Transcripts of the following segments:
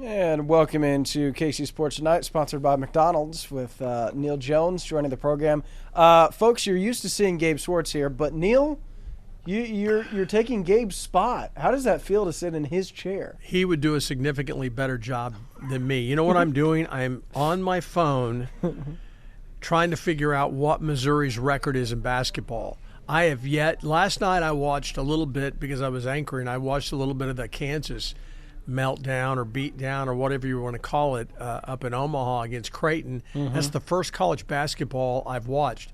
And welcome into KC Sports Tonight, sponsored by McDonald's, with Neal Jones joining the program. Folks, you're used to seeing Gabe Swartz here, but Neal, you're taking Gabe's spot. How does that feel to sit in his chair? He would do a significantly better job than me. You know what I'm doing? I'm on my phone trying to figure out what Missouri's record is in basketball. I have yet. Last night I watched a little bit because I was anchoring. I watched a little bit of the Kansas meltdown or beat down or whatever you want to call it up in Omaha against Creighton. That's the first college basketball I've watched.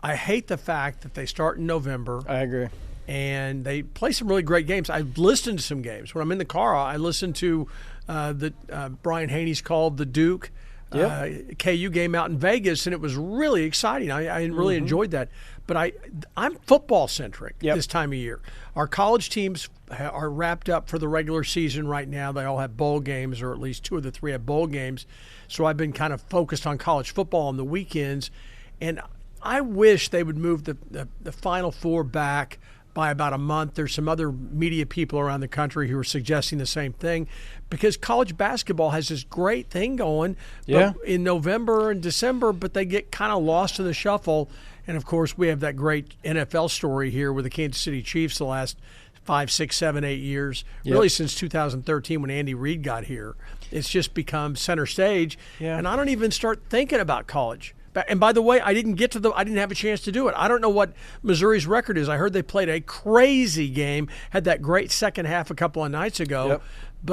I hate the fact that they start in November. I agree. And they play some really great games. I've listened to some games. When I'm in the car, I listen to Brian Haney's called the Duke KU game out in Vegas, and it was really exciting. I really enjoyed that. But I'm football-centric this time of year. Our college teams are wrapped up for the regular season right now. They all have bowl games, or at least two of the three have bowl games. So I've been kind of focused on college football on the weekends. And I wish they would move the Final Four back by about a month. There's some other media people around the country who are suggesting the same thing, because college basketball has this great thing going in November and December, but they get kind of lost in the shuffle. And, of course, we have that great NFL story here with the Kansas City Chiefs the last 5, 6, 7, 8 years, really since 2013 when Andy Reid got here. It's just become center stage, and I don't even start thinking about college. And by the way, I didn't have a chance to do it. I don't know what Missouri's record is. I heard they played a crazy game, had that great second half a couple of nights ago.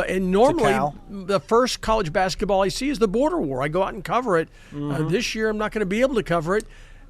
And normally the first college basketball I see is the Border War. I go out and cover it. This year I'm not going to be able to cover it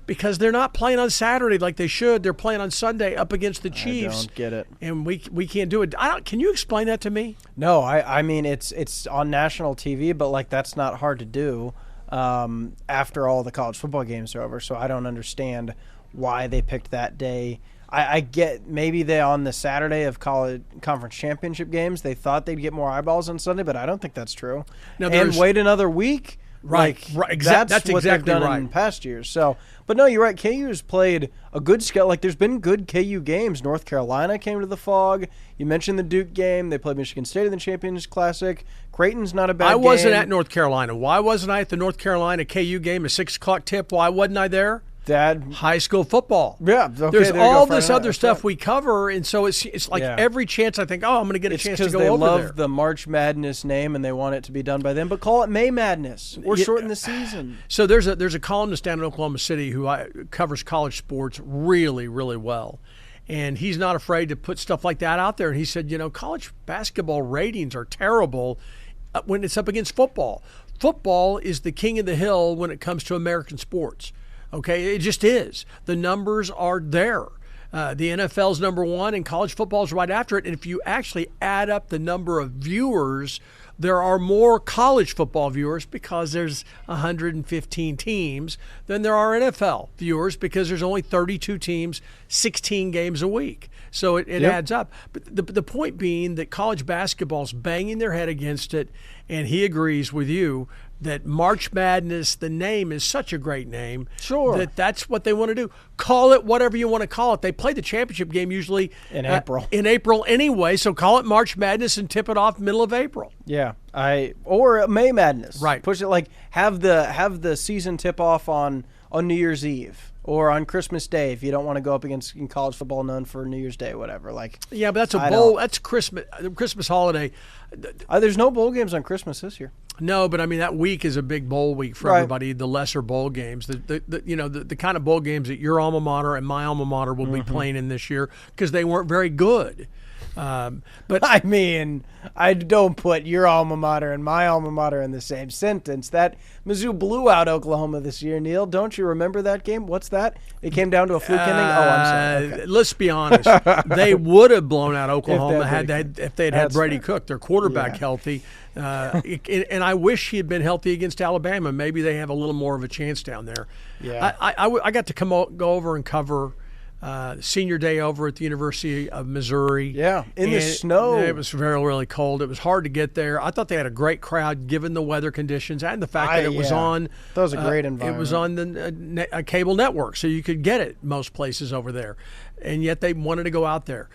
because they're not playing on Saturday like they should. They're playing on Sunday up against the Chiefs. I don't get it. And we can't do it. Can you explain that to me? No, I mean, it's on national TV, but like that's not hard to do. After all the college football games are over, so I don't understand why they picked that day. I get maybe they on the Saturday of college conference championship games they thought they'd get more eyeballs on Sunday, but I don't think that's true. And wait another week, right? That's what exactly they've done in past years. So, but no, you're right. KU has played a good schedule. Like there's been good KU games. North Carolina came to the Fog. You mentioned the Duke game. They played Michigan State in the Champions Classic. Creighton's not a bad game. I wasn't at North Carolina. Why wasn't I at the North Carolina KU game, a 6 o'clock tip? Why wasn't I there? High school football. Yeah. Okay, there's all this other stuff we cover, and so it's like every chance I think, I'm going to get a chance to go over there. It's because they love the March Madness name and they want it to be done by them, but call it May Madness or shorten the season. So there's a columnist down in Oklahoma City who covers college sports really, really well. And he's not afraid to put stuff like that out there. And he said, college basketball ratings are terrible when it's up against football. Football is the king of the hill when it comes to American sports. Okay, it just is. The numbers are there. The NFL's number one, and college football's right after it. And if you actually add up the number of viewers, there are more college football viewers because there's 115 teams than there are NFL viewers because there's only 32 teams, 16 games a week. So it adds up. But the point being that college basketball's banging their head against it, and he agrees with you that March Madness, the name is such a great name. Sure. That's what they want to do. Call it whatever you want to call it. They play the championship game usually in April. In April anyway, so call it March Madness and tip it off middle of April. Yeah. Or May Madness. Right. Push it like have the season tip off on New Year's Eve. Or on Christmas Day, if you don't want to go up against college football known for New Year's Day, whatever. Yeah, but that's a bowl. That's Christmas holiday. There's no bowl games on Christmas this year. No, but I mean that week is a big bowl week for everybody. The lesser bowl games, the kind of bowl games that your alma mater and my alma mater will be playing in this year because they weren't very good. But I mean, I don't put your alma mater and my alma mater in the same sentence. That Mizzou blew out Oklahoma this year, Neal. Don't you remember that game? What's that? It came down to a fluke ending? Oh, I'm sorry. Okay. Let's be honest. They would have blown out Oklahoma if they'd had Brady Cook, their quarterback, healthy. And I wish he had been healthy against Alabama. Maybe they have a little more of a chance down there. Yeah. I got to go over and cover senior day over at the University of Missouri. Yeah, in the snow. It was very, really cold. It was hard to get there. I thought they had a great crowd given the weather conditions and the fact that it was on. That was a great environment. It was on the cable network, so you could get it most places over there. And yet they wanted to go out there.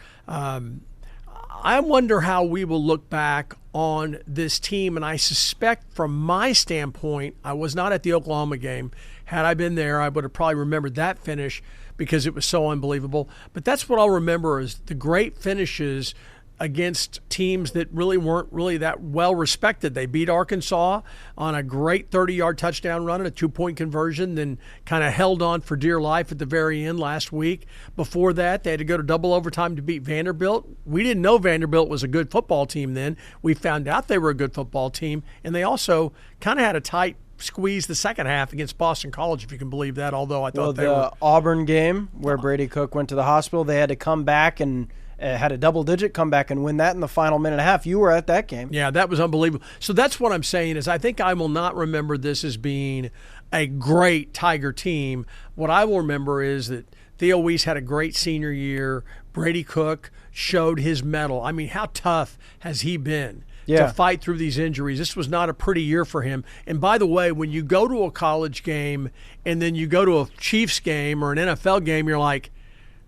I wonder how we will look back on this team, and I suspect from my standpoint, I was not at the Oklahoma game. Had I been there, I would have probably remembered that finish because it was so unbelievable. But that's what I'll remember is the great finishes against teams that really weren't really that well respected. They beat Arkansas on a great 30-yard touchdown run and a 2-point conversion, then kind of held on for dear life at the very end last week. Before that, they had to go to double overtime to beat Vanderbilt. We didn't know Vanderbilt was a good football team then. We found out they were a good football team, and they also kind of had a tight squeeze the second half against Boston College, if you can believe that, although I thought the Auburn game where Brady Cook went to the hospital, they had to come back and had a double-digit comeback and win that in the final minute and a half. You were at that game. Yeah, that was unbelievable. So that's what I'm saying is I think I will not remember this as being a great Tiger team. What I will remember is that Theo Weiss had a great senior year. Brady Cook showed his mettle. I mean, how tough has he been to fight through these injuries? This was not a pretty year for him. And by the way, when you go to a college game and then you go to a Chiefs game or an NFL game, you're like,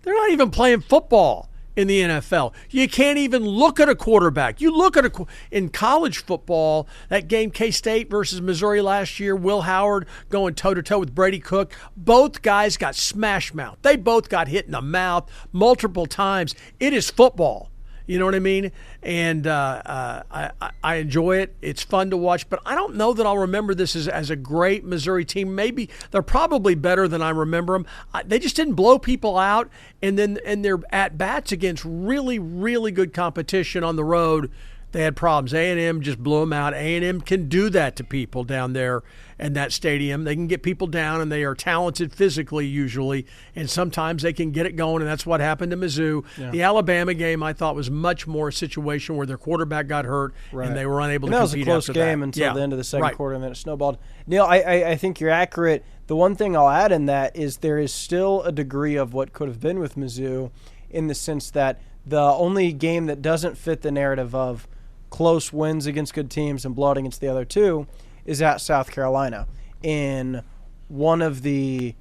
they're not even playing football in the NFL. You can't even look at a quarterback. You look at in college football, that game K-State versus Missouri last year, Will Howard going toe-to-toe with Brady Cook. Both guys got smash mouth. They both got hit in the mouth multiple times. It is football. You know what I mean? And I enjoy it. It's fun to watch. But I don't know that I'll remember this as a great Missouri team. Maybe they're probably better than I remember them. They just didn't blow people out. And their at-bats against really, really good competition on the road, they had problems. A&M just blew them out. A&M can do that to people down there in that stadium. They can get people down, and they are talented physically usually, and sometimes they can get it going, and that's what happened to Mizzou. Yeah. The Alabama game I thought was much more a situation where their quarterback got hurt, and they were unable to compete after that. That was a close game until the end of the second quarter, and then it snowballed. Neal, I think you're accurate. The one thing I'll add in that is there is still a degree of what could have been with Mizzou in the sense that the only game that doesn't fit the narrative of close wins against good teams and blowout against the other two is at South Carolina in one of I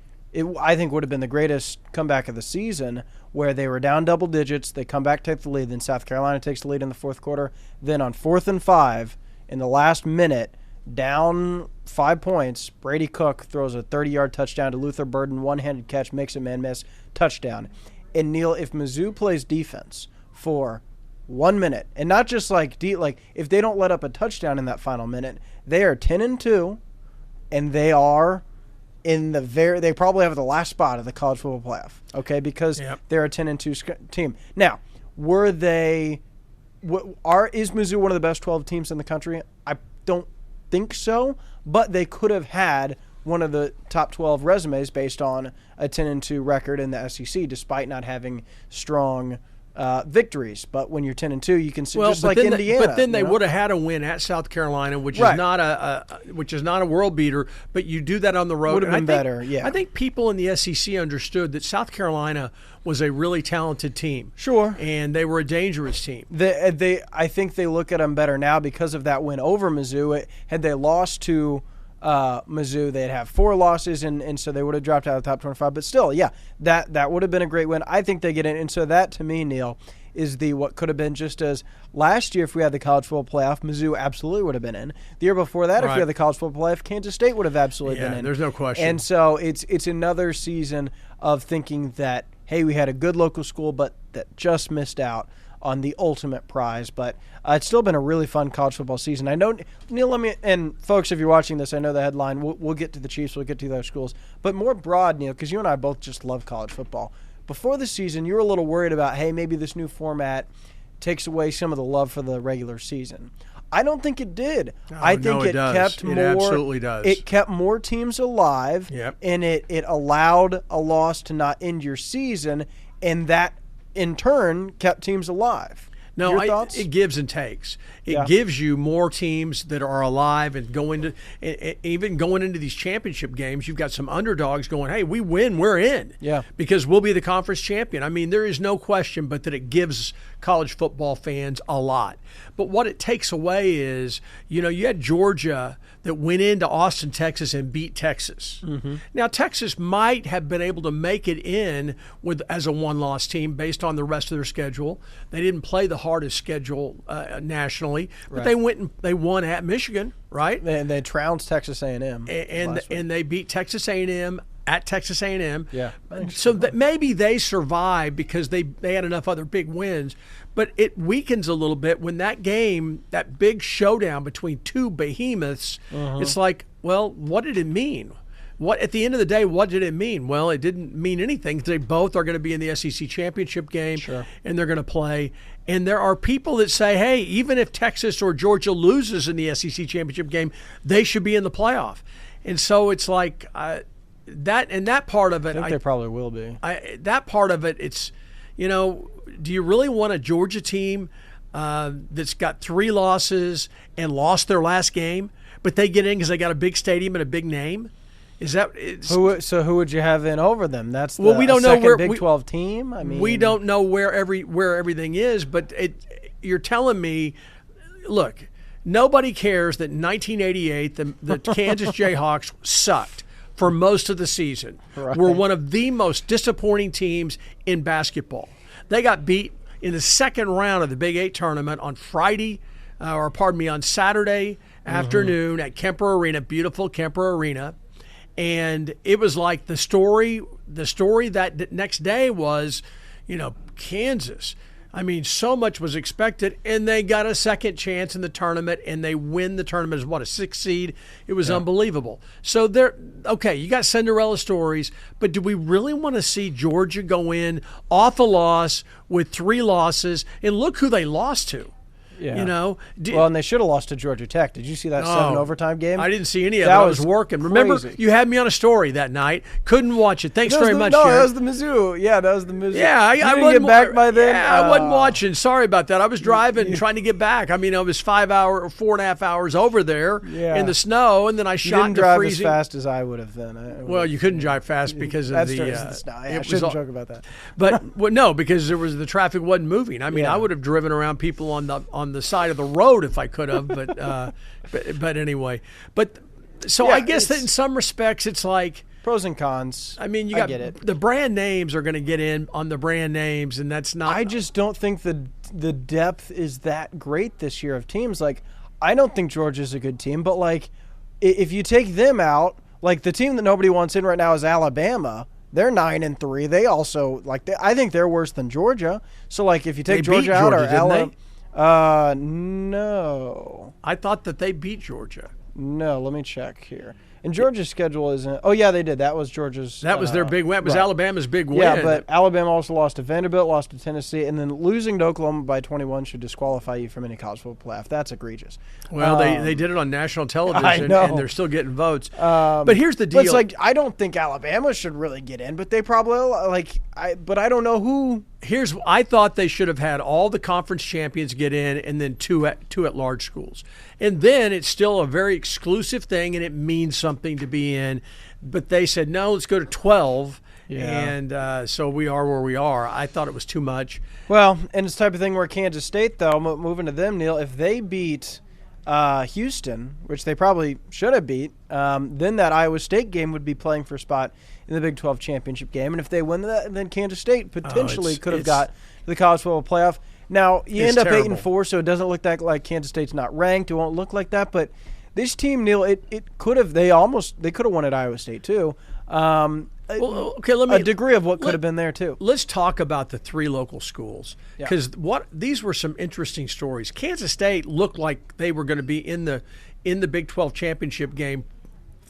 think would have been the greatest comeback of the season, where they were down double digits, they come back, take the lead, then South Carolina takes the lead in the fourth quarter, then on 4th and 5 in the last minute, down 5 points, Brady Cook throws a 30-yard touchdown to Luther Burden, one-handed catch, makes a man miss, touchdown. And Neal, if Mizzou plays defense for 1 minute, and not just like if they don't let up a touchdown in that final minute, they are 10-2, and they are in they probably have the last spot of the college football playoff. Okay, because they're a 10-2 team. Now, is Mizzou one of the best 12 teams in the country? I don't think so, but they could have had one of the top 12 resumes based on a 10-2 record in the SEC, despite not having strong victories. But when you're 10-2, you can see just like Indiana. But then they would have had a win at South Carolina, which is not a world beater. But you do that on the road. Would have been better. Yeah, I think people in the SEC understood that South Carolina was a really talented team. Sure, and they were a dangerous team. I think they look at them better now because of that win over Mizzou. Had they lost to Mizzou, they'd have 4 losses, and so they would have dropped out of the top 25. But still, that would have been a great win. I think they get in. And so that, to me, Neal, is what could have been just as last year if we had the college football playoff, Mizzou absolutely would have been in. The year before that, if we had the college football playoff, Kansas State would have absolutely been in. There's no question. And so it's another season of thinking that, hey, we had a good local school, but that just missed out on the ultimate prize. But it's still been a really fun college football season. I know, Neal, and folks, if you're watching this, I know the headline. We'll get to the Chiefs. We'll get to the other schools. But more broad, Neal, because you and I both just love college football. Before the season, you were a little worried about, hey, maybe this new format takes away some of the love for the regular season. I don't think it did. I think it absolutely does. It kept more teams alive, and it allowed a loss to not end your season, and that in turn kept teams alive. No, it gives and takes. It gives you more teams that are alive and even going into these championship games. You've got some underdogs going, hey, we win, we're in. Yeah. Because we'll be the conference champion. I mean, there is no question but that it gives college football fans a lot. But what it takes away is, you had Georgia that went into Austin, Texas and beat Texas. Mm-hmm. Now, Texas might have been able to make it in as a one-loss team based on the rest of their schedule. They didn't play the hardest schedule nationally, but they went and they won at Michigan, right? They trounced Texas A&M. And they beat Texas A&M at Texas A&M. Yeah. So that maybe they survived because they had enough other big wins. But it weakens a little bit when that game, that big showdown between two behemoths, it's like, well, what did it mean? At the end of the day, what did it mean? Well, it didn't mean anything. They both are going to be in the SEC championship game, and they're going to play. And there are people that say, hey, even if Texas or Georgia loses in the SEC championship game, they should be in the playoff. And so it's like that part of it. I think they probably will be. That part of it, it's, do you really want a Georgia team that's got 3 losses and lost their last game, but they get in because they got a big stadium and a big name? Who would you have in over them? That's we don't know where Big 12 team. I mean, we don't know where everything is, but you're telling me, look, nobody cares that in 1988 the Kansas Jayhawks sucked for most of the season. Right. Were one of the most disappointing teams in basketball. They got beat in the second round of the Big 8 tournament on on Saturday afternoon at Kemper Arena, beautiful Kemper Arena. And it was like the story that next day was, Kansas. I mean, so much was expected, and they got a second chance in the tournament, and they win the tournament as, a 6th seed? It was unbelievable. So you got Cinderella stories, but do we really want to see Georgia go in off a loss with 3 losses? And look who they lost to. Yeah. And they should have lost to Georgia Tech. Did you see that 7 overtime game? I didn't see any of it. I was working. Crazy. Remember, you had me on a story that night. Couldn't watch it. Thanks very much, No, Jared. that was the Mizzou. Yeah, that was the Mizzou. Yeah, I didn't get back by then. Yeah, I wasn't watching. Sorry about that. I was driving, trying to get back. I mean, I was 4.5 hours over there in the snow, and then I shot into drive freezing. as fast as I would have then. Well, you couldn't drive fast because of the snow. I shouldn't joke about that. But no, because the traffic wasn't moving. I mean, I would have driven around people on the side of the road if I could have, but anyway. But so I guess that in some respects it's like pros and cons. I mean, I get it. The brand names are going to get in on the brand names, and that's not. I just don't think the depth is that great this year of teams. Like, I don't think Georgia's a good team, but like, if you take them out, like the team that nobody wants in right now is Alabama. They're 9-3. They also I think they're worse than Georgia. So like, if you take Georgia out, or Alabama. No. I thought that they beat Georgia. No, let me check here. And Georgia's schedule isn't. Oh yeah, they did. That was Georgia's. That was their big win. It was Alabama's big win. Yeah, but Alabama also lost to Vanderbilt, lost to Tennessee, and then losing to Oklahoma by 21 should disqualify you from any college football playoff. That's egregious. Well, they did it on national television, I know. and they're still getting votes. But here's the deal. But it's like, I don't think Alabama should really get in, but they probably but I don't know who. I thought they should have had all the conference champions get in, and then two at large schools, and then it's still a very exclusive thing, and it means something to be in. But they said no, let's go to 12, and so we are where we are. I thought it was too much. Well, and it's the type of thing where Kansas State, though, moving to them, Neal, if they beat Houston, which they probably should have beat, then that Iowa State game would be playing for a spot in the Big 12 championship game. And if they win that, then Kansas State potentially could have got to the college football playoff. Now, you end up terrible. 8-4, so it doesn't look like Kansas State's not ranked. It won't look like that. But this team, Neal, it could have. They could have won at Iowa State too. A degree of what could have been there too. Let's talk about the 3 local schools, because these were some interesting stories. Kansas State looked like they were going to be in the Big 12 championship game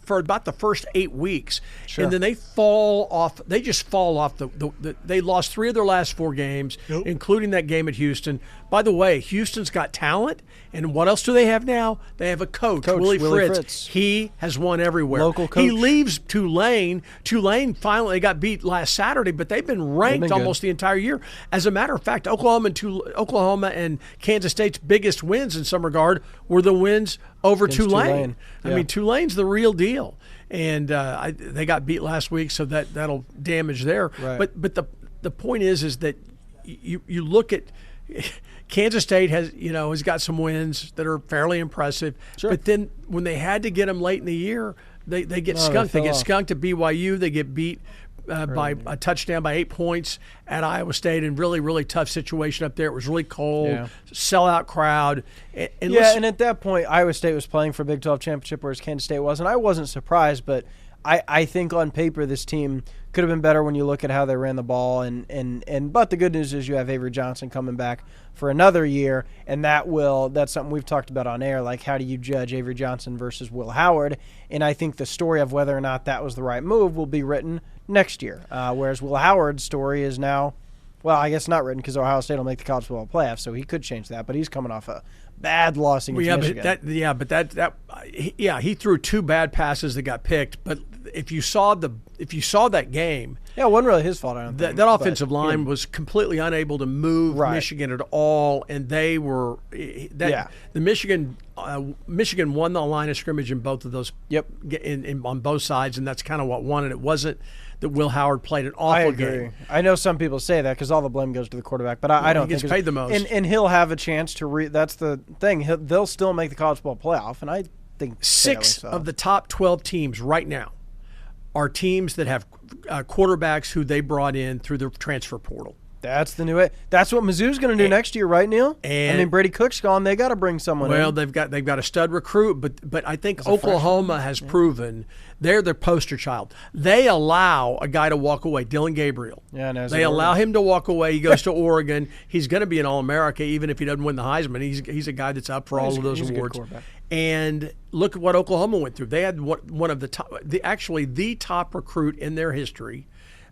for about the first 8 weeks, Sure. and then they fall off. They just fall off. They lost 3 of their last 4 games, including that game at Houston. By the way, Houston's got talent, and what else do they have now? They have a coach Willie Fritz. He has won everywhere. Local coach. He leaves Tulane. Tulane finally, they got beat last Saturday, but they've been ranked almost the entire year. As a matter of fact, Oklahoma and Kansas State's biggest wins in some regard were the wins over Tulane. Yeah. I mean, Tulane's the real deal. And they got beat last week, so that'll damage there. Right. But the point is that you look at Kansas State has got some wins that are fairly impressive. Sure. But then when they had to get them late in the year, they get skunked. They get skunked at BYU. They get beat by a touchdown by 8 points at Iowa State in really, really tough situation up there. It was really cold, sellout crowd. And at that point, Iowa State was playing for a Big 12 championship, whereas Kansas State wasn't. I wasn't surprised, but I think on paper this team could have been better when you look at how they ran the ball. But the good news is you have Avery Johnson coming back for another year, and that's something we've talked about on air, like how do you judge Avery Johnson versus Will Howard? And I think the story of whether or not that was the right move will be written next year, whereas Will Howard's story is now, well, I guess not written because Ohio State will make the college football playoff, so he could change that, but he's coming off a bad loss against Michigan. He threw 2 bad passes that got picked, but if you saw that game, it wasn't really his fault. I don't think that offensive line was completely unable to move Michigan at all, and they were the Michigan won the line of scrimmage in both of those. Yep, on both sides, and that's kind of what won it. It wasn't that Will Howard played an awful game. I know some people say that because all the blame goes to the quarterback, but I don't think he gets paid the most, and he'll have a chance to. That's the thing. They'll still make the college football playoff, and I think 6 of the top 12 teams right now are teams that have quarterbacks who they brought in through the transfer portal. That's the new. That's what Mizzou's going to do next year, right, Neal? And Brady Cook's gone. They got to bring someone. Well, in. they've got a stud recruit, but I think Oklahoma has proven they're their poster child. They allow a guy to walk away, Dylan Gabriel. Yeah, they allow him to walk away. He goes to Oregon. He's going to be an All-America, even if he doesn't win the Heisman. He's a guy that's up for all of those awards. And look at what Oklahoma went through. They had one of the top recruit in their history.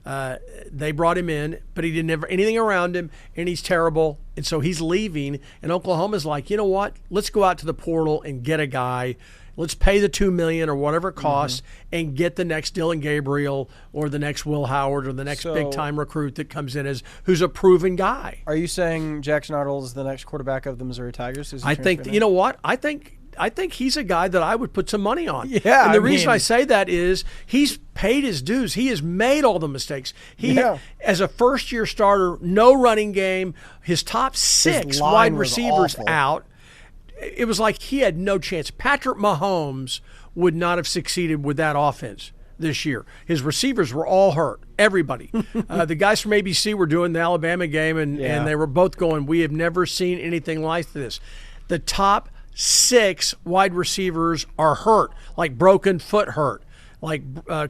They brought him in, but he didn't have anything around him, and he's terrible. And so he's leaving, and Oklahoma's like, you know what? Let's go out to the portal and get a guy. Let's pay the $2 million or whatever it costs and get the next Dylan Gabriel or the next Will Howard or the next big-time recruit that comes in who's a proven guy. Are you saying Jackson Arnold is the next quarterback of the Missouri Tigers? I think, you know what? I think he's a guy that I would put some money on. Yeah, and the reason I say that is he's paid his dues. He has made all the mistakes. As a first-year starter, no running game, his top 6 wide receivers out. It was like he had no chance. Patrick Mahomes would not have succeeded with that offense this year. His receivers were all hurt. Everybody. The guys from ABC were doing the Alabama game, and they were both going, we have never seen anything like this. The top 6 wide receivers are hurt, like broken foot hurt, like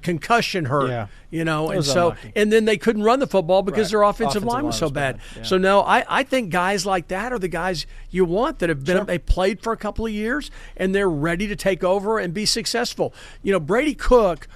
concussion hurt, and then they couldn't run the football because their offensive line was so bad. Yeah. So no, I think guys like that are the guys you want that have been they played for a couple of years and they're ready to take over and be successful. Brady Cook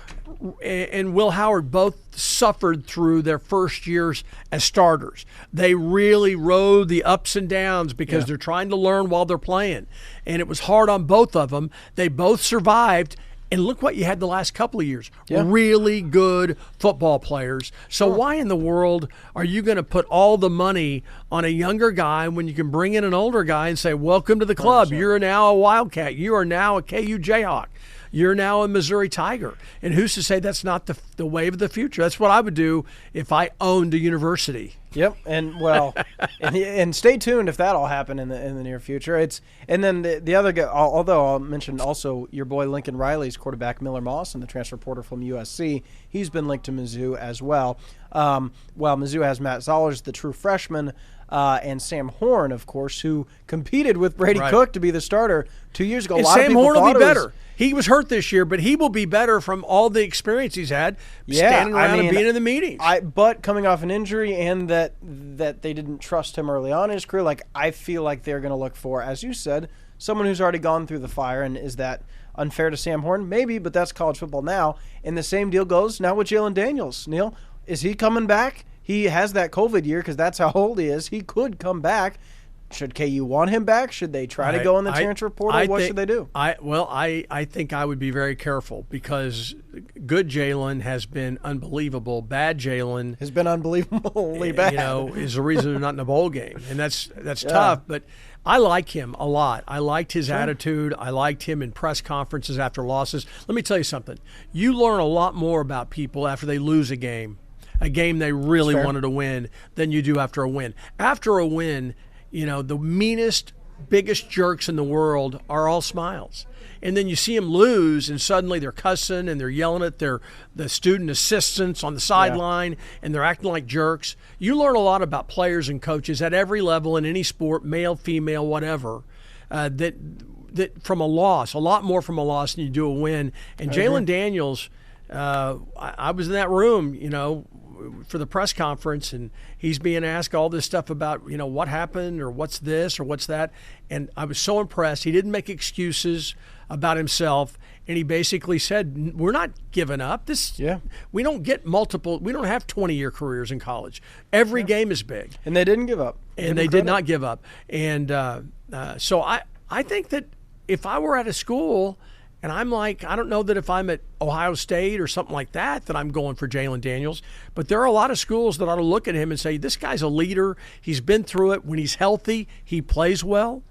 and Will Howard both suffered through their first years as starters. They really rode the ups and downs because they're trying to learn while they're playing. And it was hard on both of them. They both survived. And look what you had the last couple of years. Yeah. Really good football players. So why in the world are you going to put all the money on a younger guy when you can bring in an older guy and say, welcome to the club. 100%. You're now a Wildcat. You are now a KU Jayhawk. You're now a Missouri Tiger. And who's to say that's not the way of the future? That's what I would do if I owned a university. Yep, and stay tuned if that all happen in the near future. And then the other guy, although I'll mention also your boy Lincoln Riley's quarterback Miller Moss and the transfer portal from USC. He's been linked to Mizzou as well. While Mizzou has Matt Zollers, the true freshman, and Sam Horn, of course, who competed with Brady Cook to be the starter 2 years ago. And Sam Horn will be better. He was hurt this year, but he will be better from all the experience he's had standing around and being in the meetings. But coming off an injury and that they didn't trust him early on in his career, I feel like they're going to look for, as you said, someone who's already gone through the fire. And is that unfair to Sam Horn? Maybe, but that's college football now. And the same deal goes now with Jalen Daniels. Neal, is he coming back? He has that COVID year because that's how old he is. He could come back. Should KU want him back? Should they try to go in the transfer portal? What should they do? I think I would be very careful because good Jalen has been unbelievable. Bad Jalen has been unbelievably bad. Is the reason they're not in the bowl game, and that's tough. But I like him a lot. I liked his attitude. I liked him in press conferences after losses. Let me tell you something. You learn a lot more about people after they lose a game they really wanted to win, than you do after a win. After a win, the meanest, biggest jerks in the world are all smiles. And then you see them lose, and suddenly they're cussing and they're yelling at the student assistants on the sideline, and they're acting like jerks. You learn a lot about players and coaches at every level in any sport, male, female, whatever, that from a loss, a lot more from a loss than you do a win. And Jalen Daniels, I was in that room, for the press conference, and he's being asked all this stuff about, what happened or what's this or what's that. And I was so impressed. He didn't make excuses about himself, and he basically said, we're not giving up. We don't get we don't have 20-year careers in college. Every game is big. And they didn't give up. And they did not give up. And so I think that if I were at a school and I'm like, I don't know that if I'm at Ohio State or something like that I'm going for Jalen Daniels. But there are a lot of schools that ought to look at him and say, this guy's a leader. He's been through it. When he's healthy, he plays well.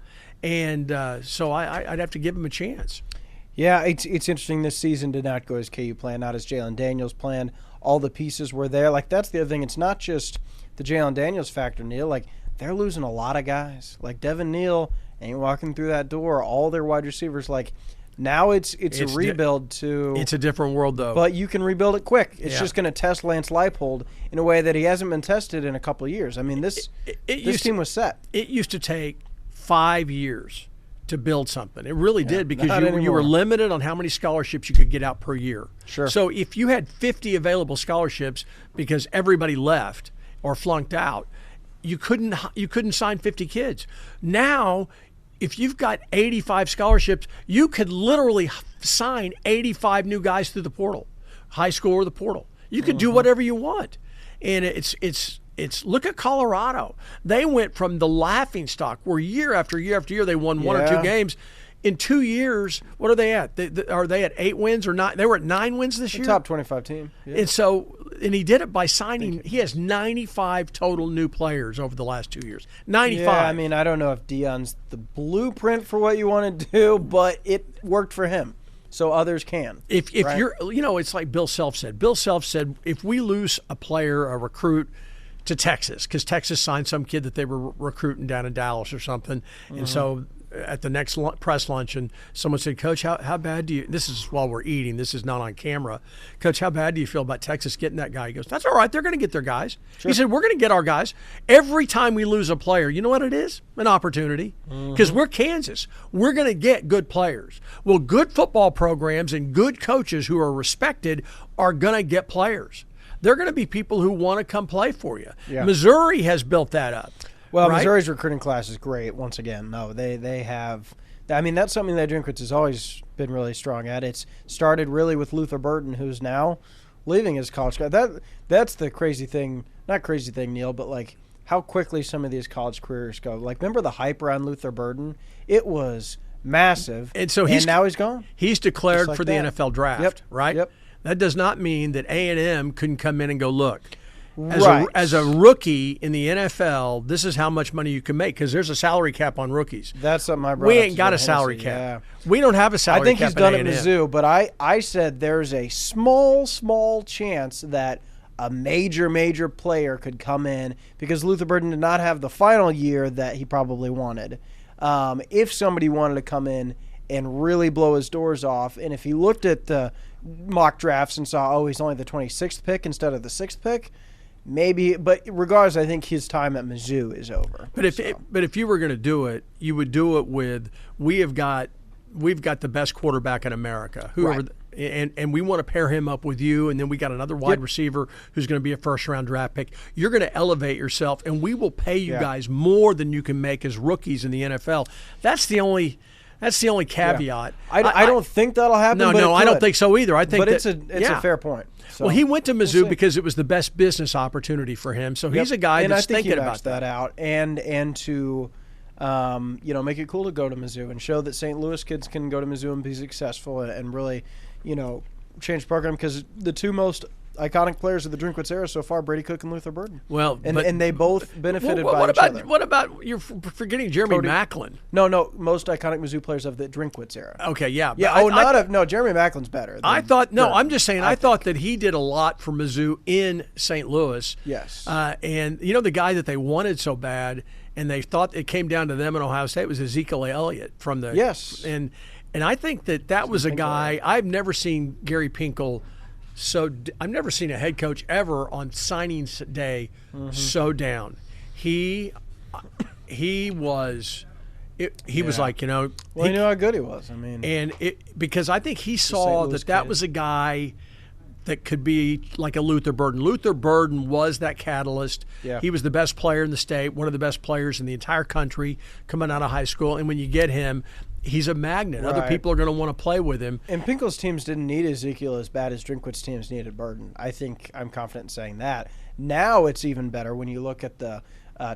And so I'd have to give him a chance. Yeah, it's interesting. This season did not go as KU planned, not as Jalen Daniels planned. All the pieces were there. Like, that's the other thing. It's not just the Jalen Daniels factor, Neal. Like, they're losing a lot of guys. Like, Devin Neal ain't walking through that door. All their wide receivers, like, now it's a rebuild too. It's a different world, though. But you can rebuild it quick. It's just going to test Lance Leipold in a way that he hasn't been tested in a couple of years. I mean, this team was set. It used to take 5 years to build something. It really did, because you were limited on how many scholarships you could get out per year. Sure. So if you had 50 available scholarships because everybody left or flunked out, you couldn't sign 50 kids. Now, if you've got 85 scholarships, you could literally sign 85 new guys through the portal, high school or the portal. You could do whatever you want. And it's look at Colorado. They went from the laughingstock where year after year after year they won one or two games. In 2 years, what are they at? Are they at 8 wins or 9? They were at 9 wins this year. Top 25 team. Yeah. And he did it by signing. He has 95 total new players over the last 2 years. 95. Yeah, I mean, I don't know if Deion's the blueprint for what you want to do, but it worked for him. So others can. If you're, it's like Bill Self said. Bill Self said, if we lose a player, a recruit to Texas, because Texas signed some kid that they were recruiting down in Dallas or something, and so at the next press luncheon, someone said, Coach, how bad do you – this is while we're eating. This is not on camera. Coach, how bad do you feel about Texas getting that guy? He goes, that's all right. They're going to get their guys. Sure. He said, we're going to get our guys. Every time we lose a player, you know what it is? An opportunity. Because we're Kansas. We're going to get good players. Well, good football programs and good coaches who are respected are going to get players. They're going to be people who want to come play for you. Yeah. Missouri has built that up. Well, right? Missouri's recruiting class is great. Once again, no, they have. I mean, that's something that Drinkwitz has always been really strong at. It's started really with Luther Burton, who's now leaving his college. That's the crazy thing. Not crazy thing, Neal, but like how quickly some of these college careers go. Like, remember the hype around Luther Burton? It was massive, and now he's gone. He's declared for the NFL draft, yep. right? Yep. That does not mean that A&M couldn't come in and go, look. Right. As a rookie in the NFL, this is how much money you can make, because there's a salary cap on rookies. That's something I brought We up ain't got a salary cap. Yeah. We don't have a salary cap. I think he's done at it at Mizzou, but I said there's a small chance that a major player could come in, because Luther Burton did not have the final year that he probably wanted. If somebody wanted to come in and really blow his doors off, and if he looked at the mock drafts and saw, he's only the 26th pick instead of the 6th pick, maybe, but regardless, I think his time at Mizzou is over. But if you were going to do it, you would do it with we've got the best quarterback in America, whoever, right. and we want to pair him up with you, and then we got another wide receiver who's going to be a first-round draft pick. You're going to elevate yourself, and we will pay you guys more than you can make as rookies in the NFL. That's the only. That's the only caveat. I don't think that'll happen. No, I don't think so either. I think but it's a fair point. So, well, he went to Mizzou because it was the best business opportunity for him. So he's a guy that's thinking about that out, and to make it cool to go to Mizzou and show that St. Louis kids can go to Mizzou and be successful and really, change the program, because the two most iconic players of the Drinkwitz era so far, Brady Cook and Luther Burden. Well, and they both benefited by each other. What about you're forgetting Jeremy Macklin? No, most iconic Mizzou players of the Drinkwitz era. Okay, yeah. Jeremy Macklin's better. I'm just saying, I thought that he did a lot for Mizzou in St. Louis. Yes. And the guy that they wanted so bad, and they thought it came down to them in Ohio State, was Ezekiel Elliott from the And I think that was a guy. I've never seen Gary Pinkel. So I've never seen a head coach ever on signings day so down. He was like, Well, he knew how good he was. Because I think he saw that was a guy that could be like a Luther Burden. Luther Burden was that catalyst. Yeah. He was the best player in the state, one of the best players in the entire country coming out of high school. And when you get him, he's a magnet. Right. Other people are going to want to play with him. And Pinkel's teams didn't need Ezekiel as bad as Drinkwitz's teams needed Burden. I'm confident in saying that. Now it's even better when you look at the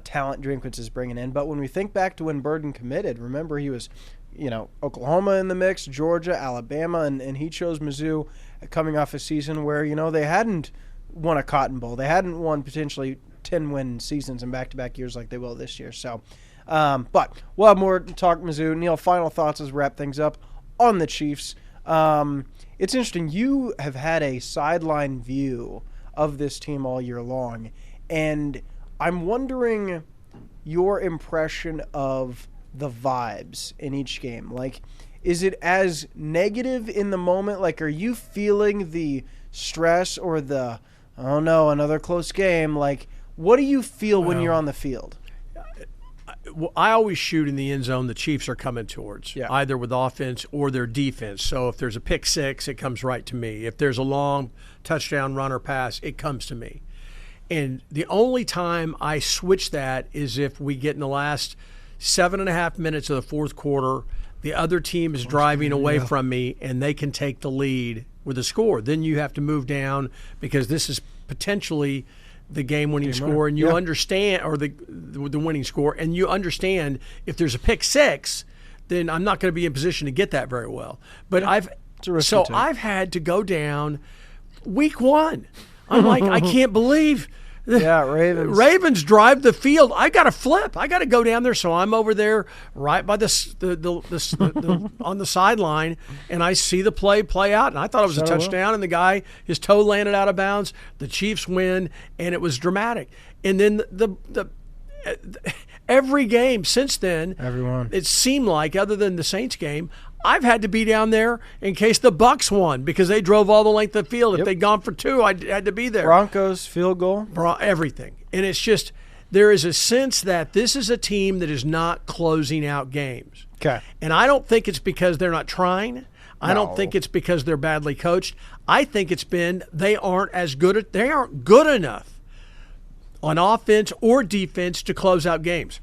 talent Drinkwitz is bringing in. But when we think back to when Burden committed, remember he was, Oklahoma in the mix, Georgia, Alabama, and he chose Mizzou coming off a season where, they hadn't won a Cotton Bowl. They hadn't won potentially 10-win seasons in back-to-back years like they will this year. So, but we'll have more to talk Mizzou. Neal, final thoughts as we wrap things up on the Chiefs. It's interesting. You have had a sideline view of this team all year long, and I'm wondering your impression of the vibes in each game. Like, is it as negative in the moment? Like, are you feeling the stress or the, oh no, another close game? Like, what do you feel when you're on the field? I always shoot in the end zone the Chiefs are coming towards, either with offense or their defense. So if there's a pick six, it comes right to me. If there's a long touchdown run or pass, it comes to me. And the only time I switch that is if we get in the last 7.5 minutes of the fourth quarter, the other team is driving away from me, and they can take the lead with a score. Then you have to move down because this is potentially the game-winning score, and you understand, or the winning score, and you understand if there's a pick six, then I'm not going to be in position to get that very well. But I've had to go down week one. I'm like, I can't believe. Ravens drive the field. I got to flip. I got to go down there. So I'm over there right by the on the sideline, and I see the play out. And I thought it was a touchdown, and the guy, his toe landed out of bounds. The Chiefs win, and it was dramatic. And then every game since then, it seemed like, other than the Saints game, I've had to be down there in case the Bucs won because they drove all the length of the field. If they'd gone for two, I had to be there. Broncos, field goal. Everything. And it's just, there is a sense that this is a team that is not closing out games. Okay. And I don't think it's because they're not trying. I don't think it's because they're badly coached. I think it's been they aren't good enough on offense or defense to close out games.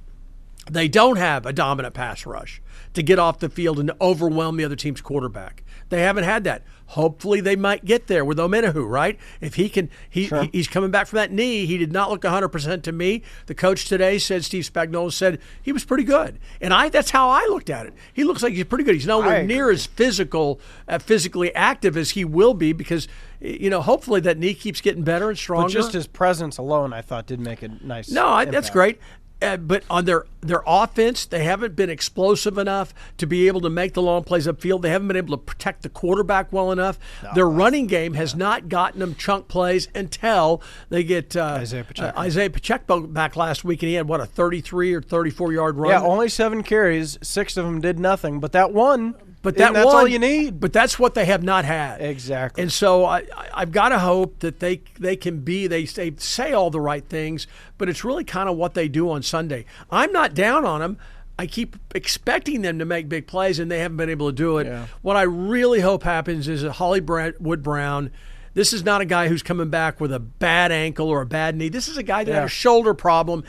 They don't have a dominant pass rush to get off the field and to overwhelm the other team's quarterback. They haven't had that. Hopefully they might get there with Omenahu, right? If he can, he's coming back from that knee. He did not look 100% to me. The coach today said, Steve Spagnuolo said, he was pretty good. And that's how I looked at it. He looks like he's pretty good. He's nowhere near as physically active as he will be because, hopefully that knee keeps getting better and stronger. But just his presence alone, I thought, did make a nice impact. That's great. But on their offense, they haven't been explosive enough to be able to make the long plays upfield. They haven't been able to protect the quarterback well enough. Their running game has not gotten them chunk plays until they get Isaiah Pacheco back last week, and he had, a 33 or 34-yard run? Yeah, only 7 carries. 6 of them did nothing. But that one – that's all you need. But that's what they have not had. Exactly. And so I've got to hope that they can be, they say all the right things, but it's really kind of what they do on Sunday. I'm not down on them. I keep expecting them to make big plays, and they haven't been able to do it. Yeah. What I really hope happens is that Hollywood Brown, this is not a guy who's coming back with a bad ankle or a bad knee. This is a guy that had a shoulder problem